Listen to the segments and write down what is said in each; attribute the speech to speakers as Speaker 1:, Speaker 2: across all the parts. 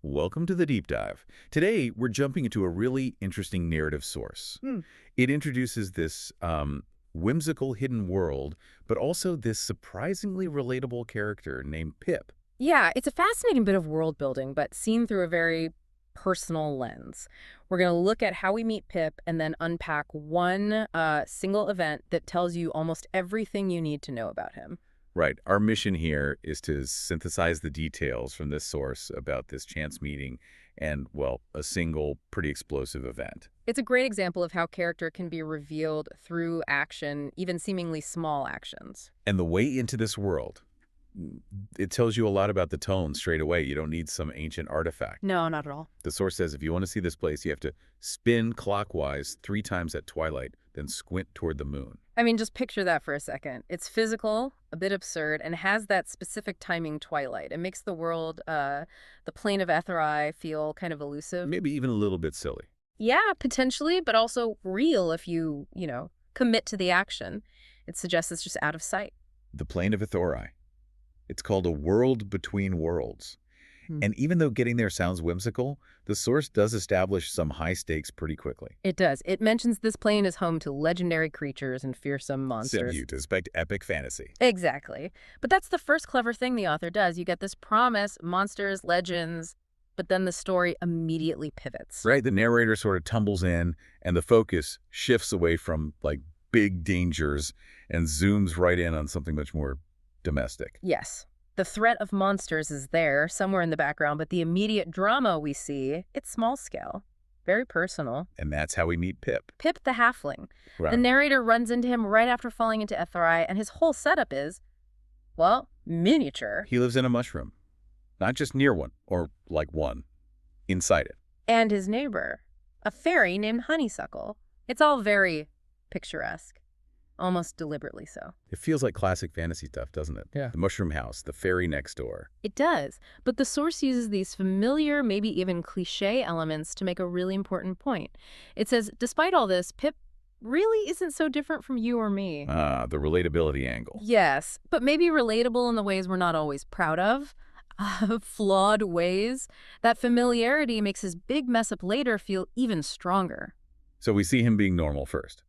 Speaker 1: Welcome to the deep dive. Today, we're jumping into a really interesting narrative source. It introduces this whimsical hidden world, but also this surprisingly relatable character named Pip.
Speaker 2: Yeah, it's a fascinating bit of world building, but seen through a very personal lens. We're going to look at how we meet Pip and then unpack one single event that tells you almost everything you need to know about him.
Speaker 1: Right. Our mission here is to synthesize the details from this source about this chance meeting and, well, a single pretty explosive event.
Speaker 2: It's a great example of how character can be revealed through action, even seemingly small actions.
Speaker 1: And the way into this world, it tells you a lot about the tone straight away. You don't need some ancient artifact.
Speaker 2: No, not at all.
Speaker 1: The source says if you want to see this place, you have to spin clockwise 3 times at twilight, then squint toward the moon.
Speaker 2: I mean, just picture that for a second. It's physical, a bit absurd, and has that specific timing twilight. It makes the world, the plane of Ethorai, feel kind of elusive.
Speaker 1: Maybe even a little bit silly.
Speaker 2: Yeah, potentially, but also real if you, commit to the action. It suggests it's just out of sight.
Speaker 1: The plane of Ethorai. It's called a world between worlds. And even though getting there sounds whimsical, the source does establish some high stakes pretty quickly.
Speaker 2: It does. It mentions this plane is home to legendary creatures and fearsome monsters.
Speaker 1: Send you to expect epic fantasy.
Speaker 2: Exactly. But that's the first clever thing the author does. You get this promise, monsters, legends, but then the story immediately pivots.
Speaker 1: Right? The narrator sort of tumbles in, and the focus shifts away from, like, big dangers and zooms right in on something much more domestic.
Speaker 2: Yes. The threat of monsters is there, somewhere in the background, but the immediate drama we see, it's small scale, very personal.
Speaker 1: And that's how we meet Pip.
Speaker 2: Pip the Halfling.
Speaker 1: Right.
Speaker 2: The narrator runs into him right after falling into Ethorai, and his whole setup is, well, miniature.
Speaker 1: He lives in a mushroom. Not just near one, or like one, inside it.
Speaker 2: And his neighbor, a fairy named Honeysuckle. It's all very picturesque. Almost deliberately so.
Speaker 1: It feels like classic fantasy stuff, doesn't it?
Speaker 2: Yeah.
Speaker 1: The mushroom house, the fairy next door.
Speaker 2: It does, but the source uses these familiar, maybe even cliché elements to make a really important point. It says, despite all this, Pip really isn't so different from you or me.
Speaker 1: The relatability angle.
Speaker 2: Yes, but maybe relatable in the ways we're not always proud of. Flawed ways. That familiarity makes his big mess up later feel even stronger.
Speaker 1: So we see him being normal first.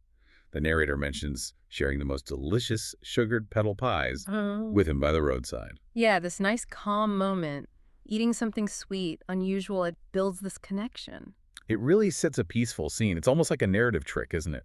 Speaker 1: The narrator mentions sharing the most delicious sugared petal pies with him by the roadside.
Speaker 2: Yeah, this nice calm moment. Eating something sweet, unusual, it builds this connection.
Speaker 1: It really sets a peaceful scene. It's almost like a narrative trick, isn't it?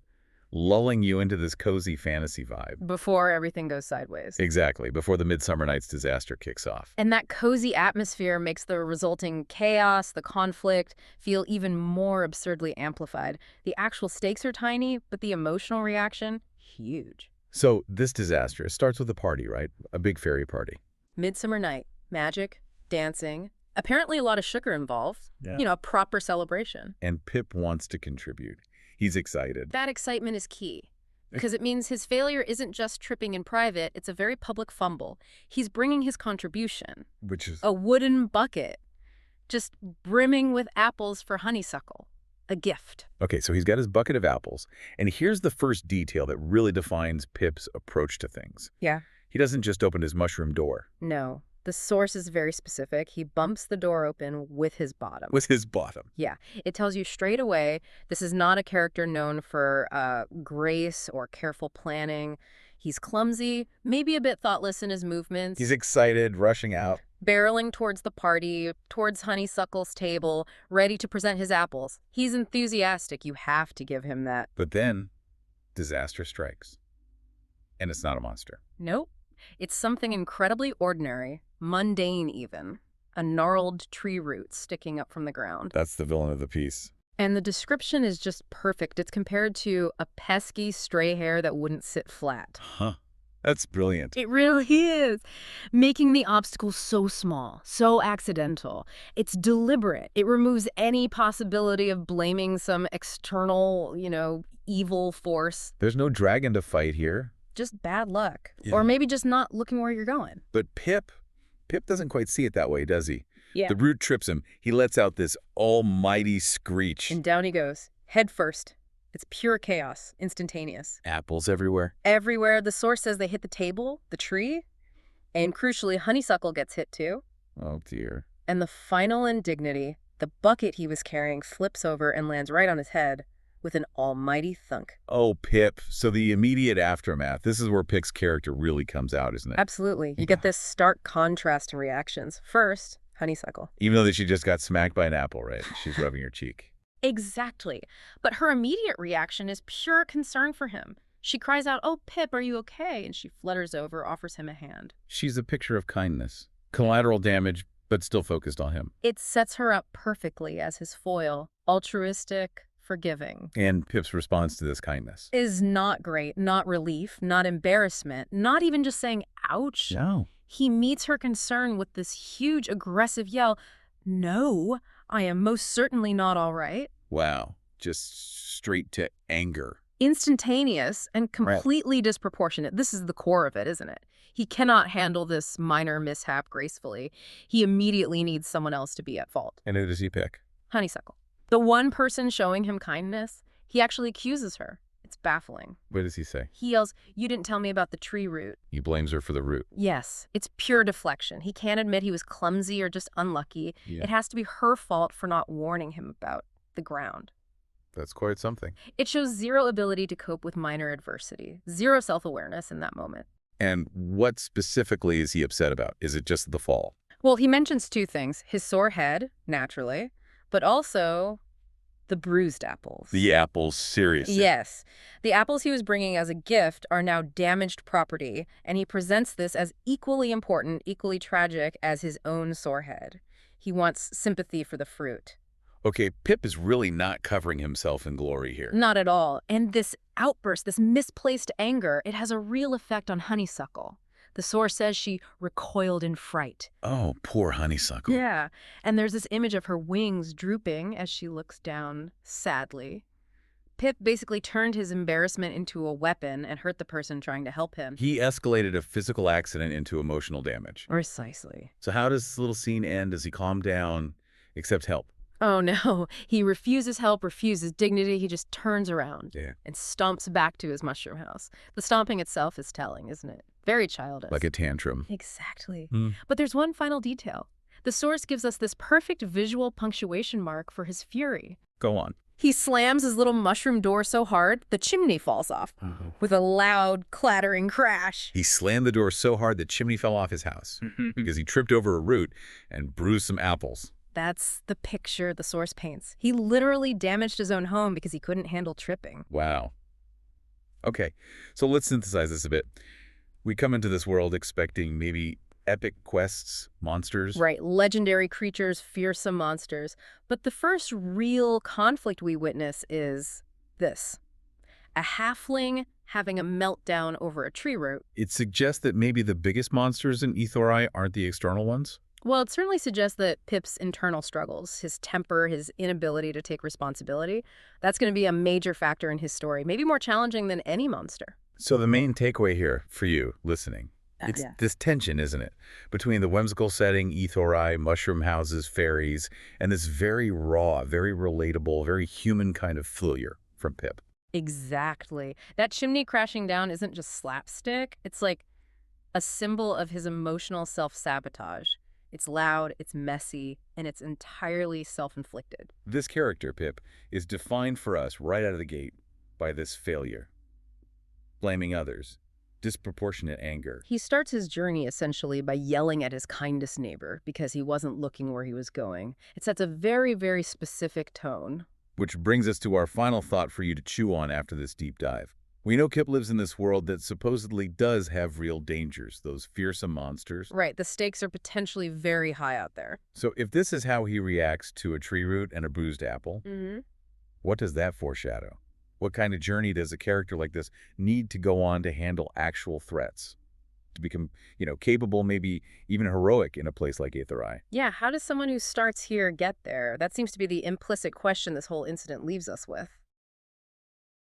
Speaker 1: Lulling you into this cozy fantasy vibe.
Speaker 2: Before everything goes sideways.
Speaker 1: Exactly, before the Midsummer Night's disaster kicks off.
Speaker 2: And that cozy atmosphere makes the resulting chaos, the conflict, feel even more absurdly amplified. The actual stakes are tiny, but the emotional reaction, huge.
Speaker 1: So this disaster starts with a party, right? A big fairy party.
Speaker 2: Midsummer Night, magic, dancing, apparently a lot of sugar involved.
Speaker 1: Yeah.
Speaker 2: A proper celebration.
Speaker 1: And Pip wants to contribute. He's excited.
Speaker 2: That excitement is key. Because it means his failure isn't just tripping in private, it's a very public fumble. He's bringing his contribution.
Speaker 1: Which is?
Speaker 2: A wooden bucket, just brimming with apples for Honeysuckle. A gift.
Speaker 1: Okay, so he's got his bucket of apples. And here's the first detail that really defines Pip's approach to things.
Speaker 2: Yeah.
Speaker 1: He doesn't just open his mushroom door.
Speaker 2: No. The source is very specific. He bumps the door open with his bottom.
Speaker 1: With his bottom.
Speaker 2: Yeah. It tells you straight away this is not a character known for grace or careful planning. He's clumsy, maybe a bit thoughtless in his movements.
Speaker 1: He's excited, rushing out.
Speaker 2: Barreling towards the party, towards Honeysuckle's table, ready to present his apples. He's enthusiastic. You have to give him that.
Speaker 1: But then, disaster strikes. And it's not a monster.
Speaker 2: Nope. It's something incredibly ordinary, mundane even. A gnarled tree root sticking up from the ground.
Speaker 1: That's the villain of the piece.
Speaker 2: And the description is just perfect. It's compared to a pesky stray hair that wouldn't sit flat.
Speaker 1: Huh. That's brilliant.
Speaker 2: It really is. Making the obstacle so small, so accidental. It's deliberate. It removes any possibility of blaming some external, evil force.
Speaker 1: There's no dragon to fight here.
Speaker 2: Just bad luck.
Speaker 1: Yeah.
Speaker 2: Or maybe just not looking where you're going.
Speaker 1: But Pip doesn't quite see it that way, does he?
Speaker 2: Yeah.
Speaker 1: The root trips him. He lets out this almighty screech.
Speaker 2: And down he goes, head first. It's pure chaos, instantaneous.
Speaker 1: Apples everywhere.
Speaker 2: Everywhere. The source says they hit the table, the tree, and crucially, Honeysuckle gets hit too.
Speaker 1: Oh, dear.
Speaker 2: And the final indignity, the bucket he was carrying flips over and lands right on his head with an almighty thunk.
Speaker 1: Oh, Pip. So the immediate aftermath. This is where Pip's character really comes out, isn't it?
Speaker 2: Absolutely. You get this stark contrast in reactions. First, honeysuckle.
Speaker 1: Even though that she just got smacked by an apple, right? She's rubbing her cheek.
Speaker 2: Exactly. But her immediate reaction is pure concern for him. She cries out, "Oh, Pip, are you okay?" And she flutters over, offers him a hand.
Speaker 1: She's a picture of kindness. Collateral damage, but still focused on him.
Speaker 2: It sets her up perfectly as his foil, altruistic, forgiving.
Speaker 1: And Pip's response to this kindness
Speaker 2: Is not great, not relief, not embarrassment, not even just saying, "Ouch."
Speaker 1: No.
Speaker 2: He meets her concern with this huge, aggressive yell, "No, I am most certainly not all right."
Speaker 1: Wow. Just straight to anger.
Speaker 2: Instantaneous and completely disproportionate. This is the core of it, isn't it? He cannot handle this minor mishap gracefully. He immediately needs someone else to be at fault.
Speaker 1: And who does he pick?
Speaker 2: Honeysuckle. The one person showing him kindness, he actually accuses her. It's baffling.
Speaker 1: What does he say?
Speaker 2: He yells, "You didn't tell me about the tree root."
Speaker 1: He blames her for the root.
Speaker 2: Yes, it's pure deflection. He can't admit he was clumsy or just unlucky.
Speaker 1: Yeah.
Speaker 2: It has to be her fault for not warning him about the ground.
Speaker 1: That's quite something.
Speaker 2: It shows zero ability to cope with minor adversity, zero self-awareness in that moment.
Speaker 1: And what specifically is he upset about? Is it just the fall?
Speaker 2: Well, he mentions two things. His sore head, naturally, but also the bruised apples.
Speaker 1: The apples, seriously.
Speaker 2: Yes. The apples he was bringing as a gift are now damaged property, and he presents this as equally important, equally tragic as his own sore head. He wants sympathy for the fruit.
Speaker 1: Okay, Pip is really not covering himself in glory here.
Speaker 2: Not at all. And this outburst, this misplaced anger, it has a real effect on Honeysuckle. The source says she recoiled in fright.
Speaker 1: Oh, poor Honeysuckle.
Speaker 2: Yeah. And there's this image of her wings drooping as she looks down sadly. Pip basically turned his embarrassment into a weapon and hurt the person trying to help him.
Speaker 1: He escalated a physical accident into emotional damage.
Speaker 2: Precisely.
Speaker 1: So how does this little scene end? Does he calm down, accept help?
Speaker 2: Oh, no. He refuses help, refuses dignity. He just turns around and stomps back to his mushroom house. The stomping itself is telling, isn't it? Very childish.
Speaker 1: Like a tantrum.
Speaker 2: Exactly. But there's one final detail. The source gives us this perfect visual punctuation mark for his fury.
Speaker 1: Go on.
Speaker 2: He slams his little mushroom door so hard, the chimney falls off with a loud, clattering crash.
Speaker 1: He slammed the door so hard the chimney fell off his house because he tripped over a root and bruised some apples.
Speaker 2: That's the picture the source paints. He literally damaged his own home because he couldn't handle tripping.
Speaker 1: Wow. Okay, so let's synthesize this a bit. We come into this world expecting maybe epic quests, monsters.
Speaker 2: Right, legendary creatures, fearsome monsters. But the first real conflict we witness is this. A halfling having a meltdown over a tree root.
Speaker 1: It suggests that maybe the biggest monsters in Ethorai aren't the external ones?
Speaker 2: Well, it certainly suggests that Pip's internal struggles, his temper, his inability to take responsibility, that's going to be a major factor in his story, maybe more challenging than any monster.
Speaker 1: So the main takeaway here for you listening, it's this tension, isn't it? Between the whimsical setting, Ethorai, mushroom houses, fairies, and this very raw, very relatable, very human kind of failure from Pip.
Speaker 2: Exactly. That chimney crashing down isn't just slapstick. It's like a symbol of his emotional self-sabotage. It's loud, it's messy, and it's entirely self-inflicted.
Speaker 1: This character, Pip, is defined for us right out of the gate by this failure. Blaming others. Disproportionate anger.
Speaker 2: He starts his journey essentially by yelling at his kindest neighbor because he wasn't looking where he was going. It sets a very, very specific tone.
Speaker 1: Which brings us to our final thought for you to chew on after this deep dive. We know Pip lives in this world that supposedly does have real dangers, those fearsome monsters.
Speaker 2: Right, the stakes are potentially very high out there.
Speaker 1: So if this is how he reacts to a tree root and a bruised apple, what does that foreshadow? What kind of journey does a character like this need to go on to handle actual threats? To become, capable, maybe even heroic in a place like Ethorai?
Speaker 2: Yeah, how does someone who starts here get there? That seems to be the implicit question this whole incident leaves us with.